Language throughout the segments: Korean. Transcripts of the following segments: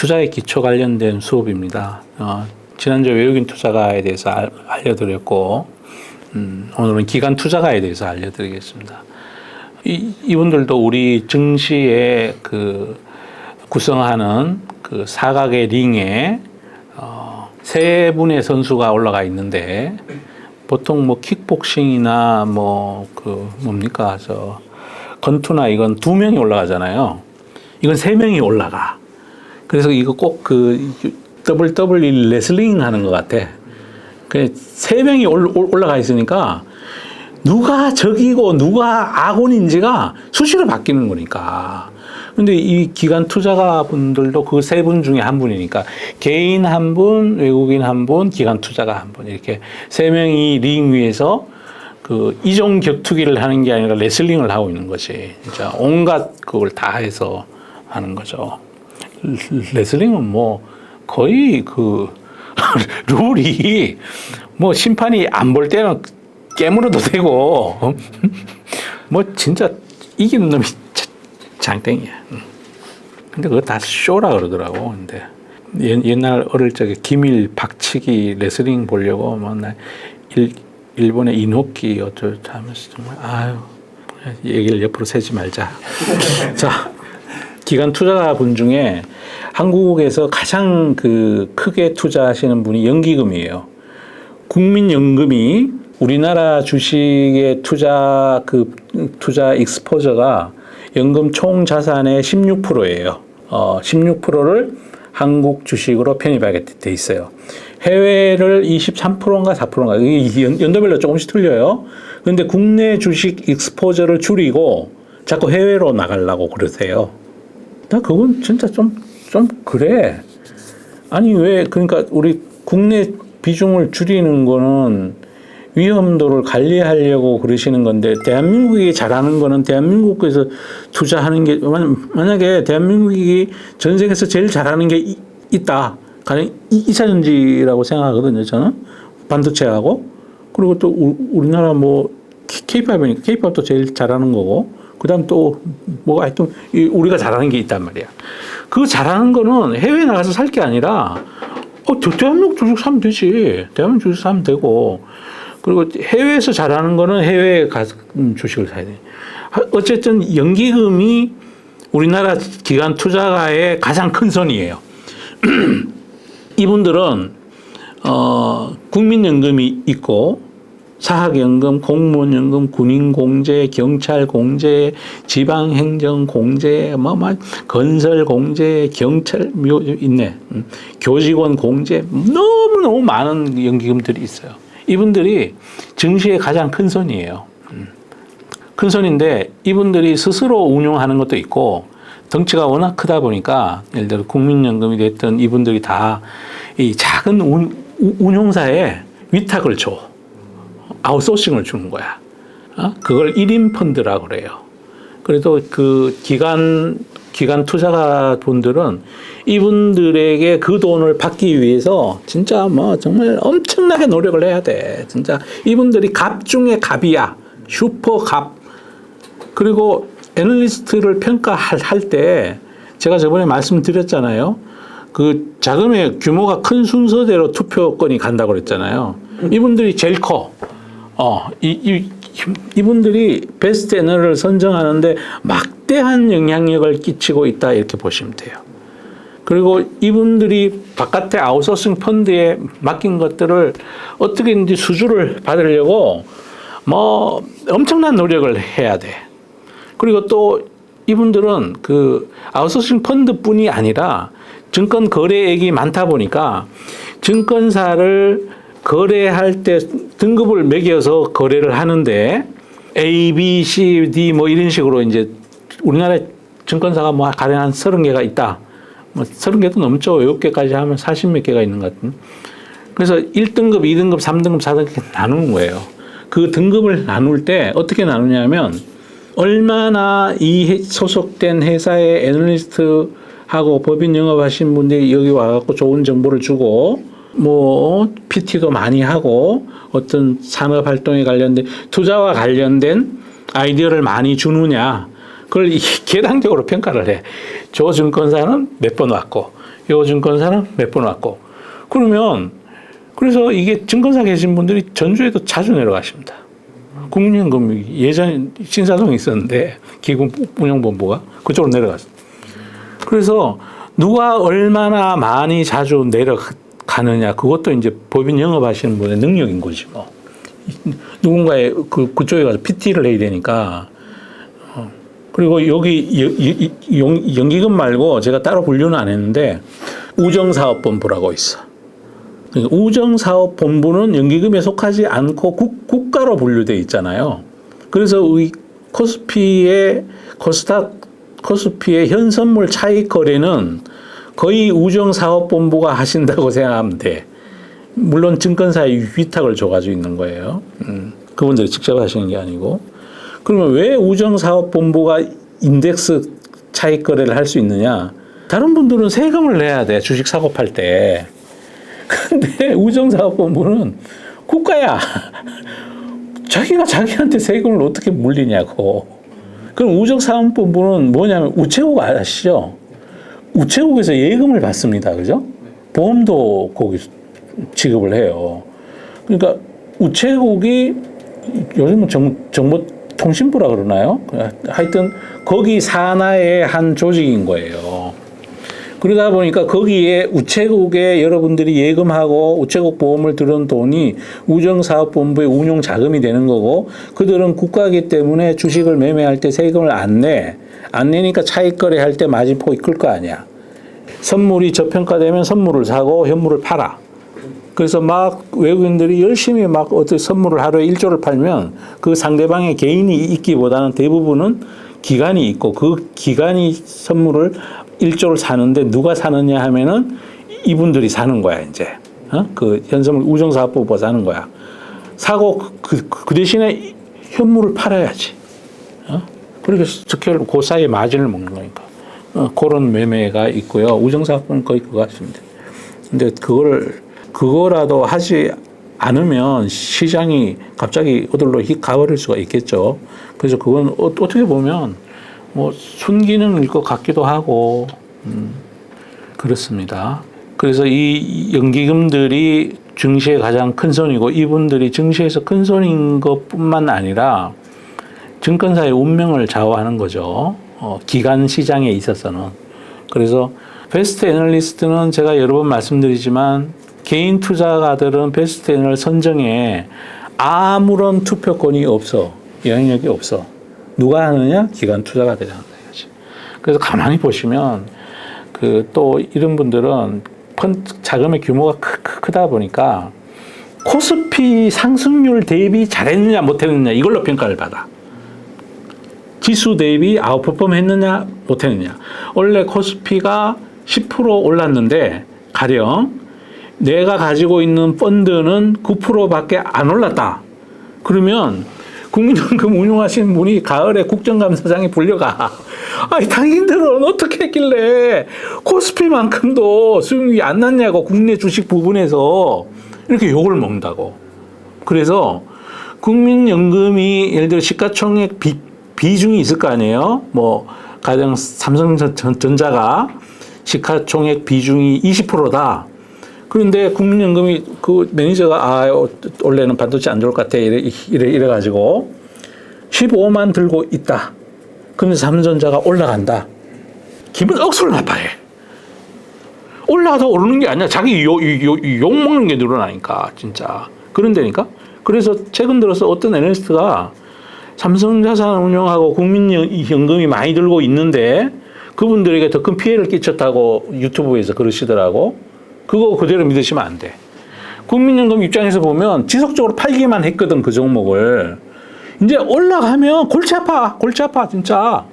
투자의 기초 관련된 수업입니다. 지난주에 외국인 투자가에 대해서 알려드렸고, 오늘은 기관 투자가에 대해서 알려드리겠습니다. 이분들도 우리 증시에 구성하는 사각의 링에 세 분의 선수가 올라가 있는데, 보통 킥복싱이나 권투나 이건 2명이 올라가잖아요. 이건 3명이 올라가. 그래서 이거 꼭 WWE 레슬링 하는 것 같아. 3명이 올라가 있으니까 누가 적이고 누가 아군인지가 수시로 바뀌는 거니까. 근데 이 기관 투자가 분들도 그 3분 중에 한 분이니까 개인 한 분, 외국인 한 분, 기관 투자가 한 분, 이렇게 3명이 링 위에서 이종 격투기를 하는 게 아니라 레슬링을 하고 있는 것이 진짜 온갖 그걸 다 해서 하는 거죠. 레슬링은 거의 룰이 심판이 안 볼 때는 깨물어도 되고 진짜 이기는 놈이 장땡이야. 근데 그거 다 쇼라 그러더라고. 근데 옛날 어릴 적에 기밀 박치기 레슬링 보려고 맨날 일본의 이노키 어쩌고 하면서 정말 얘기를 옆으로 세지 말자. 자, 기관 투자분 중에 한국에서 가장 크게 투자하시는 분이 연기금이에요. 국민연금이 우리나라 주식의 투자 익스포저가 연금 총 자산의 16%예요. 16%를 한국 주식으로 편입하게 돼 있어요. 해외를 23%인가 4%인가 연도별로 조금씩 틀려요. 그런데 국내 주식 익스포저를 줄이고 자꾸 해외로 나가려고 그러세요. 나 그건 진짜 좀 그래. 아니 그러니까 우리 국내 비중을 줄이는 거는 위험도를 관리하려고 그러시는 건데, 대한민국이 잘하는 거는 대한민국에서 투자하는 게, 만약에 대한민국이 전 세계에서 제일 잘하는 게 있다. 가령 2차 전지라고 생각하거든요, 저는. 반도체하고. 그리고 또 우리나라 K-팝이니까 K-팝도 제일 잘하는 거고, 그 다음 또 하여튼 우리가 잘하는 게 있단 말이야. 그 잘하는 거는 해외에 나가서 살 게 아니라, 대한민국 주식 사면 되지. 대한민국 주식 사면 되고, 그리고 해외에서 잘하는 거는 해외에 가서 주식을 사야 돼. 어쨌든 연기금이 우리나라 기관 투자가의 가장 큰 손이에요. 이분들은 국민연금이 있고 사학연금, 공무원연금, 군인공제, 경찰공제, 지방행정공제, 건설공제, 경찰 있네. 교직원공제, 너무너무 많은 연기금들이 있어요. 이분들이 증시의 가장 큰 손이에요. 큰 손인데 이분들이 스스로 운용하는 것도 있고, 덩치가 워낙 크다 보니까 예를 들어 국민연금이 됐든 이분들이 다 이 작은 운용사에 위탁을 줘. 아웃소싱을 주는 거야. 그걸 1인 펀드라고 그래요. 그래도 기관 투자가 분들은 이분들에게 그 돈을 받기 위해서 진짜 정말 엄청나게 노력을 해야 돼. 진짜 이분들이 갑 중에 갑이야. 슈퍼 갑. 그리고 애널리스트를 평가할 때 제가 저번에 말씀드렸잖아요. 자금의 규모가 큰 순서대로 투표권이 간다고 그랬잖아요. 이분들이 제일 커. 이분들이 베스트 애널을 선정하는데 막대한 영향력을 끼치고 있다, 이렇게 보시면 돼요. 그리고 이분들이 바깥에 아웃소싱 펀드에 맡긴 것들을 어떻게든지 수주를 받으려고 엄청난 노력을 해야 돼. 그리고 또 이분들은 아웃소싱 펀드뿐이 아니라 증권 거래액이 많다 보니까 증권사를 거래할 때 등급을 매겨서 거래를 하는데 A, B, C, D 이런 식으로 이제 우리나라 증권사가 가령 한 30개가 있다. 30개도 넘죠. 7개까지 하면 40몇 개가 있는 것 같은. 그래서 1등급, 2등급, 3등급, 4등급 나누는 거예요. 그 등급을 나눌 때 어떻게 나누냐면 얼마나 이 소속된 회사의 애널리스트하고 법인 영업하신 분들이 여기 와갖고 좋은 정보를 주고 PT도 많이 하고 어떤 산업 활동에 관련된 투자와 관련된 아이디어를 많이 주느냐, 그걸 계단적으로 평가를 해. 저 증권사는 몇 번 왔고 요 증권사는 몇 번 왔고. 그러면 그래서 이게 증권사 계신 분들이 전주에도 자주 내려가십니다. 국민연금 예전 신사동에 있었는데 기금운용본부가 그쪽으로 내려갔어요. 그래서 누가 얼마나 많이 자주 내려가느냐 그것도 이제 법인 영업하시는 분의 능력인 거지 뭐. 누군가의 그쪽에 가서 PT를 해야 되니까. 그리고 여기 연기금 말고 제가 따로 분류는 안 했는데 우정사업본부라고 있어. 그러니까 우정사업본부는 연기금에 속하지 않고 국가로 분류되어 있잖아요. 그래서 이 코스피의 현선물 차익 거래는 거의 우정사업본부가 하신다고 생각하면 돼. 물론 증권사에 위탁을 줘가지고 있는 거예요. 그분들이 직접 하시는 게 아니고. 그러면 왜 우정사업본부가 인덱스 차익 거래를 할 수 있느냐? 다른 분들은 세금을 내야 돼. 주식 사고 팔 때. 근데 우정사업본부는 국가야. 자기가 자기한테 세금을 어떻게 물리냐고. 그럼 우정사업본부는 뭐냐면 우체국 아시죠? 우체국에서 예금을 받습니다. 그죠? 보험도 거기 지급을 해요. 그러니까 우체국이 요즘은 정보통신부라 그러나요? 하여튼 거기 산하의 한 조직인 거예요. 그러다 보니까 거기에 우체국에 여러분들이 예금하고 우체국 보험을 들은 돈이 우정사업본부의 운용 자금이 되는 거고 그들은 국가이기 때문에 주식을 매매할 때 세금을 안 내. 안 내니까 차익 거래할 때 마진폭이 클 거 아니야. 선물이 저평가되면 선물을 사고 현물을 팔아. 그래서 막 외국인들이 열심히 막 어떤 선물을 하루에 1조를 팔면 그 상대방의 개인이 있기보다는 대부분은 기관이 있고 그 기관이 선물을 1조를 사는데 누가 사느냐 하면은 이분들이 사는 거야, 이제. 그 현선물 우정사업부가 사는 거야. 사고 그 대신에 현물을 팔아야지. 그렇게 특별히 그 사이에 마진을 먹는 거니까. 그런 매매가 있고요. 우정사업부는 거의 그거 같습니다. 근데 그거라도 하지 않으면 시장이 갑자기 어디로 휙 가버릴 수가 있겠죠. 그래서 그건 어떻게 보면 뭐 순기능일 것 같기도 하고, 그렇습니다. 그래서 이 연기금들이 증시의 가장 큰 손이고 이분들이 증시에서 큰 손인 것뿐만 아니라 증권사의 운명을 좌우하는 거죠. 기간 시장에 있어서는. 그래서 베스트 애널리스트는 제가 여러 번 말씀드리지만 개인 투자가들은 베스트 애널 선정에 아무런 투표권이 없어. 영향력이 없어. 누가 하느냐? 기관 투자가 되잖아요. 그래서 가만히 보시면 또 이런 분들은 자금의 규모가 크다 보니까 코스피 상승률 대비 잘했느냐 못했느냐 이걸로 평가를 받아. 지수 대비 아웃퍼폼 했느냐 못했느냐. 원래 코스피가 10% 올랐는데 가령 내가 가지고 있는 펀드는 9%밖에 안 올랐다. 그러면 국민연금 운용하시는 분이 가을에 국정감사장에 불려가. 아니 당신들은 어떻게 했길래 코스피만큼도 수익률이 안 났냐고 국내 주식 부분에서 이렇게 욕을 먹는다고. 그래서 국민연금이 예를 들어 시가총액 비중이 있을 거 아니에요. 뭐 가령 삼성전자가 시가총액 비중이 20%다. 그런데 국민연금이 그 매니저가 원래는 반도체 안 좋을 것 같아 이래가지고 15만 들고 있다. 그러면 삼성전자가 올라간다. 기분 억수로 나빠해. 올라가다 오르는 게 아니야. 자기 욕 먹는 게 늘어나니까 진짜 그런다니까. 그래서 최근 들어서 어떤 애널리스트가 삼성자산 운용하고 국민연금이 많이 들고 있는데 그분들에게 더 큰 피해를 끼쳤다고 유튜브에서 그러시더라고. 그거 그대로 믿으시면 안 돼. 국민연금 입장에서 보면 지속적으로 팔기만 했거든, 그 종목을. 이제 올라가면 골치 아파, 진짜.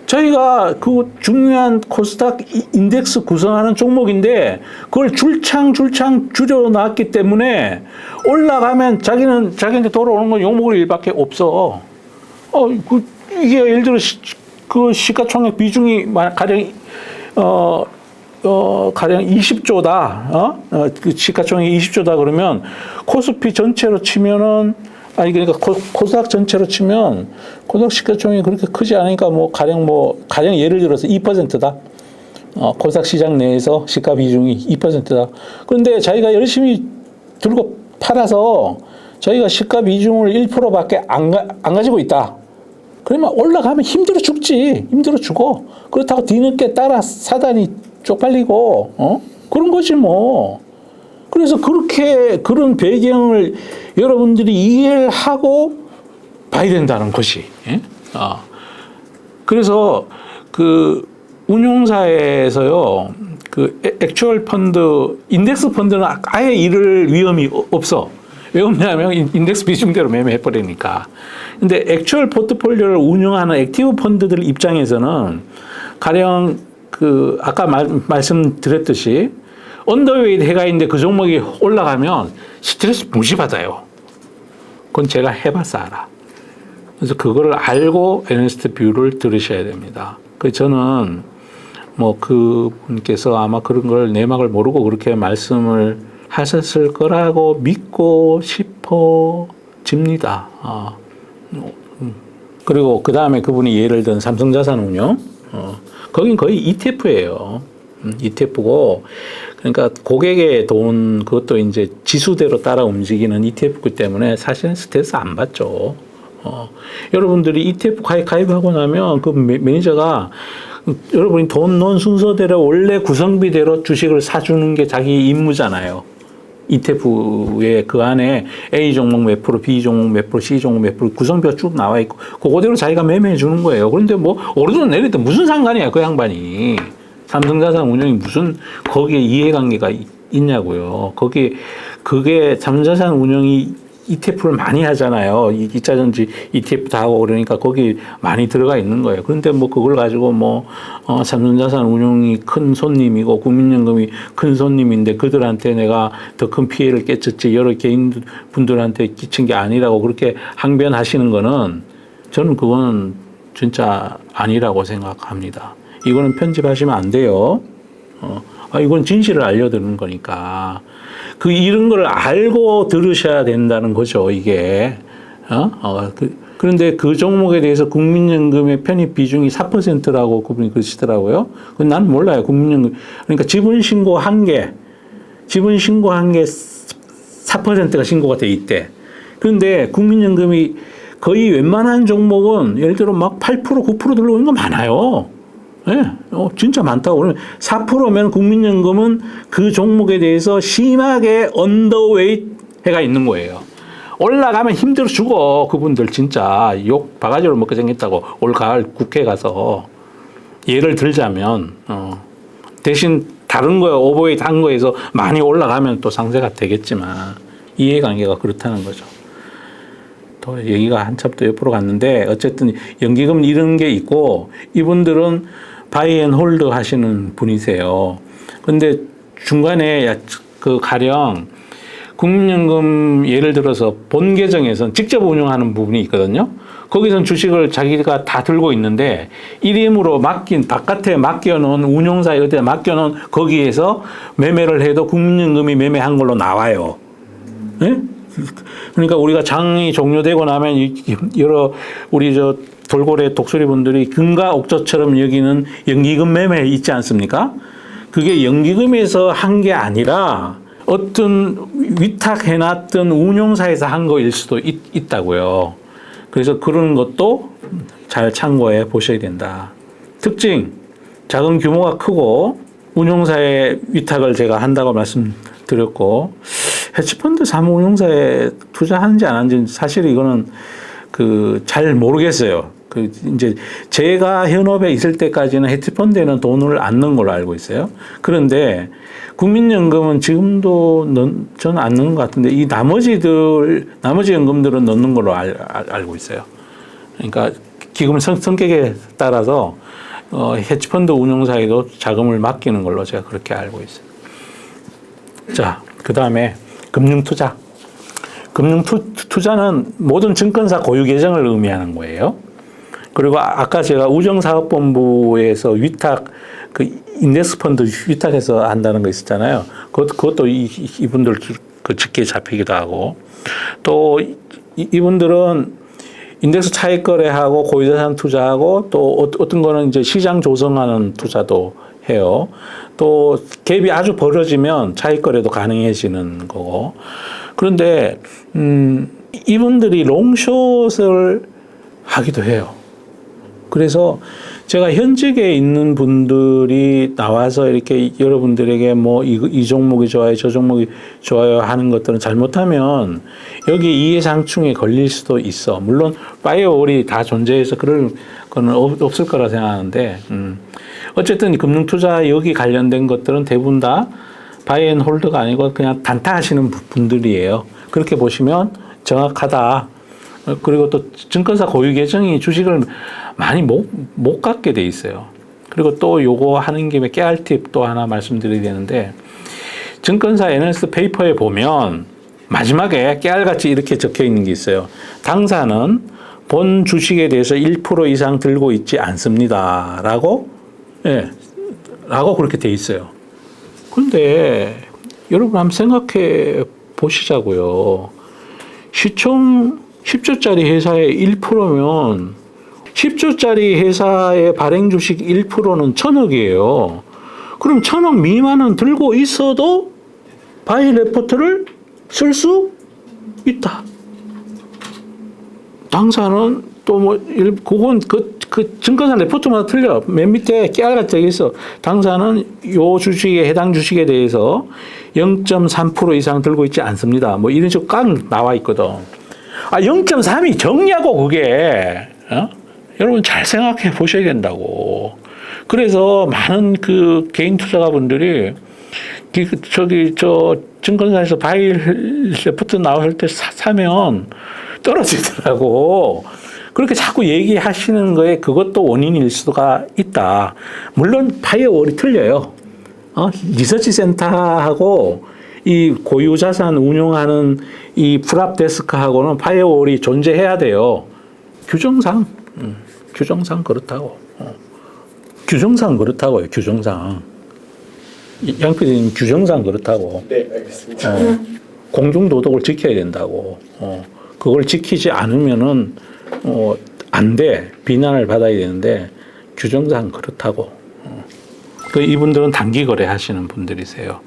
저희가 그 중요한 코스닥 인덱스 구성하는 종목인데 그걸 줄창 줄여놨기 때문에 올라가면 자기한테 돌아오는 건 욕먹을 일밖에 없어. 이게 예를 들어 그 시가총액 비중이 가령 가령 20조다. 그 시가총액이 20조다 그러면 코스피 전체로 치면은 그러니까 코스닥 전체로 치면 코스닥 시가총액이 그렇게 크지 않으니까 가령 예를 들어서 2%다. 코스닥 시장 내에서 시가 비중이 2%다. 그런데 자기가 열심히 들고 팔아서 자기가 시가 비중을 1%밖에 안 가지고 있다. 그러면 올라가면 힘들어 죽지. 힘들어 죽어. 그렇다고 뒤늦게 따라 사다니 쪽팔리고, 그런 거지 뭐. 그래서 그런 배경을 여러분들이 이해를 하고 봐야 된다는 것이. 예? 그래서 그 운용사에서요, 그 액추얼 펀드, 인덱스 펀드는 아예 이럴 위험이 없어. 왜 없냐면 인덱스 비중대로 매매해버리니까. 근데 액추얼 포트폴리오를 운영하는 액티브 펀드들 입장에서는 가령 그 아까 말씀드렸듯이 언더웨이트 해가 있는데 그 종목이 올라가면 스트레스 무시 받아요. 그건 제가 해봐서 알아. 그래서 그거를 알고 애널리스트 뷰를 들으셔야 됩니다. 그래서 저는 뭐 그분께서 아마 그런 걸 내막을 모르고 그렇게 말씀을 하셨을 거라고 믿고 싶어집니다. 그리고 그 다음에 그분이 예를 든 삼성자산운용, 거긴 거의 ETF예요. ETF고, 그러니까 고객의 돈, 그것도 이제 지수대로 따라 움직이는 ETF이기 때문에 사실은 스트레스 안 받죠. 여러분들이 ETF 가입하고 나면 그 매니저가 여러분이 돈 넣은 순서대로 원래 구성비대로 주식을 사주는 게 자기 임무잖아요. ETF에 그 안에 A 종목 몇 프로, B 종목 몇 프로, C 종목 몇 프로 구성비가 쭉 나와 있고 그거대로 자기가 매매해 주는 거예요. 그런데 뭐 오르든 내리든 무슨 상관이야 그 양반이. 삼성자산 운용이 무슨 거기에 이해관계가 있냐고요. 그게 삼성자산 운용이 ETF를 많이 하잖아요. 2차전지 ETF도 하고 그러니까 거기 많이 들어가 있는 거예요. 그런데 뭐 그걸 가지고 삼성자산 운용이 큰 손님이고 국민연금이 큰 손님인데 그들한테 내가 더 큰 피해를 끼쳤지 여러 개인분들한테 끼친 게 아니라고 그렇게 항변하시는 거는 저는 그거는 진짜 아니라고 생각합니다. 이거는 편집하시면 안 돼요. 이건 진실을 알려드리는 거니까. 이런 걸 알고 들으셔야 된다는 거죠, 이게. 그런데 그 종목에 대해서 국민연금의 편입 비중이 4%라고 그분이 그러시더라고요. 난 몰라요, 국민연금. 그러니까 지분신고한 게 4%가 신고가 돼 있대. 그런데 국민연금이 거의 웬만한 종목은 예를 들어 막 8%, 9% 들어오는 거 많아요. 네, 진짜 많다고. 그러면 4%면 국민연금은 그 종목에 대해서 심하게 언더웨이트 해가 있는 거예요. 올라가면 힘들어 죽어. 그분들 진짜 욕 바가지로 먹게 생겼다고 올 가을 국회 가서 예를 들자면 대신 다른 거에 오버웨이트 한 거에서 많이 올라가면 또 상세가 되겠지만 이해관계가 그렇다는 거죠. 또 얘기가 한참 또 옆으로 갔는데 어쨌든 연기금 이런 게 있고 이분들은 바이앤홀드 하시는 분이세요. 근데 중간에 가령 국민연금 예를 들어서 본 계정에서는 직접 운영하는 부분이 있거든요. 거기서는 주식을 자기가 다 들고 있는데 일임으로 바깥에 맡겨놓은 운용사에 어디다 맡겨놓은 거기에서 매매를 해도 국민연금이 매매한 걸로 나와요. 네? 그러니까 우리가 장이 종료되고 나면 우리 돌고래 독수리 분들이 금과 옥조처럼 여기는 연기금 매매 있지 않습니까? 그게 연기금에서 한 게 아니라 어떤 위탁해놨던 운용사에서 한 거일 수도 있다고요. 그래서 그런 것도 잘 참고해 보셔야 된다. 특징, 자금 규모가 크고 운용사에 위탁을 제가 한다고 말씀드렸고 해치펀드 사무운용사에 투자하는지 안 하는지 사실 이거는 잘 모르겠어요. 이제 제가 현업에 있을 때까지는 해치펀드에는 돈을 안 넣은 걸로 알고 있어요. 그런데 국민연금은 지금도 저는 안 넣는 것 같은데 이 나머지 연금들은 넣는 걸로 알고 있어요. 그러니까 기금 성격에 따라서 해치펀드 운용사에도 자금을 맡기는 걸로 제가 그렇게 알고 있어요. 자, 그 다음에 금융투자. 금융투자는 모든 증권사 고유 계정을 의미하는 거예요. 그리고 아까 제가 우정사업본부에서 위탁, 인덱스 펀드 위탁해서 한다는 거 있었잖아요. 그것도 이분들 직계에 잡히기도 하고. 또 이분들은 인덱스 차익 거래하고 고유자산 투자하고 또 어떤 거는 이제 시장 조성하는 투자도 해요. 또 갭이 아주 벌어지면 차익 거래도 가능해지는 거고. 그런데 이분들이 롱숏을 하기도 해요. 그래서 제가 현직에 있는 분들이 나와서 이렇게 여러분들에게 뭐 이 종목이 좋아요, 저 종목이 좋아요 하는 것들은 잘못하면 여기 이해상충에 걸릴 수도 있어. 물론 파이어월이 다 존재해서 그럴 거는 없을 거라 생각하는데, 어쨌든 금융투자 여기 관련된 것들은 대부분 다 바이앤홀드가 아니고 그냥 단타하시는 분들이에요. 그렇게 보시면 정확하다. 그리고 또 증권사 고유 계정이 주식을 많이 못 갖게 돼 있어요. 그리고 또 요거 하는 김에 깨알 팁 또 하나 말씀드려야 되는데, 증권사 애널리스트 페이퍼에 보면 마지막에 깨알같이 이렇게 적혀 있는 게 있어요. 당사는 본 주식에 대해서 1% 이상 들고 있지 않습니다. 라고 그렇게 돼 있어요. 그런데 여러분 한번 생각해 보시자고요. 시총 10조짜리 회사의 1%면 10조짜리 회사의 발행 주식 1%는 1,000억이에요. 그럼 1,000억 미만은 들고 있어도 바이 레포트를 쓸 수 있다. 당사는 또 뭐, 그건 그 증권사 레포트마다 틀려. 맨 밑에 깨알같이 되어 있어. 당사는 요 주식에, 해당 주식에 대해서 0.3% 이상 들고 있지 않습니다. 뭐 이런 식으로 깡 나와 있거든. 0.3이 적냐고, 그게. 여러분 잘 생각해 보셔야 된다고. 그래서 많은 그 개인 투자가분들이 저 증권사에서 바이 레포트 나올 때 사면 떨어지더라고. 그렇게 자꾸 얘기하시는 거에 그것도 원인일 수가 있다. 물론 파이어월이 틀려요. 리서치 센터하고 이 고유 자산 운용하는 이 프랍 데스크하고는 파이어월이 존재해야 돼요. 규정상 그렇다고. 규정상 그렇다고요. 규정상. 양 PD님 규정상 그렇다고. 네, 알겠습니다. 공중도덕을 지켜야 된다고. 그걸 지키지 않으면은 안 돼. 비난을 받아야 되는데 규정상 그렇다고. 그 이분들은 단기 거래 하시는 분들이세요.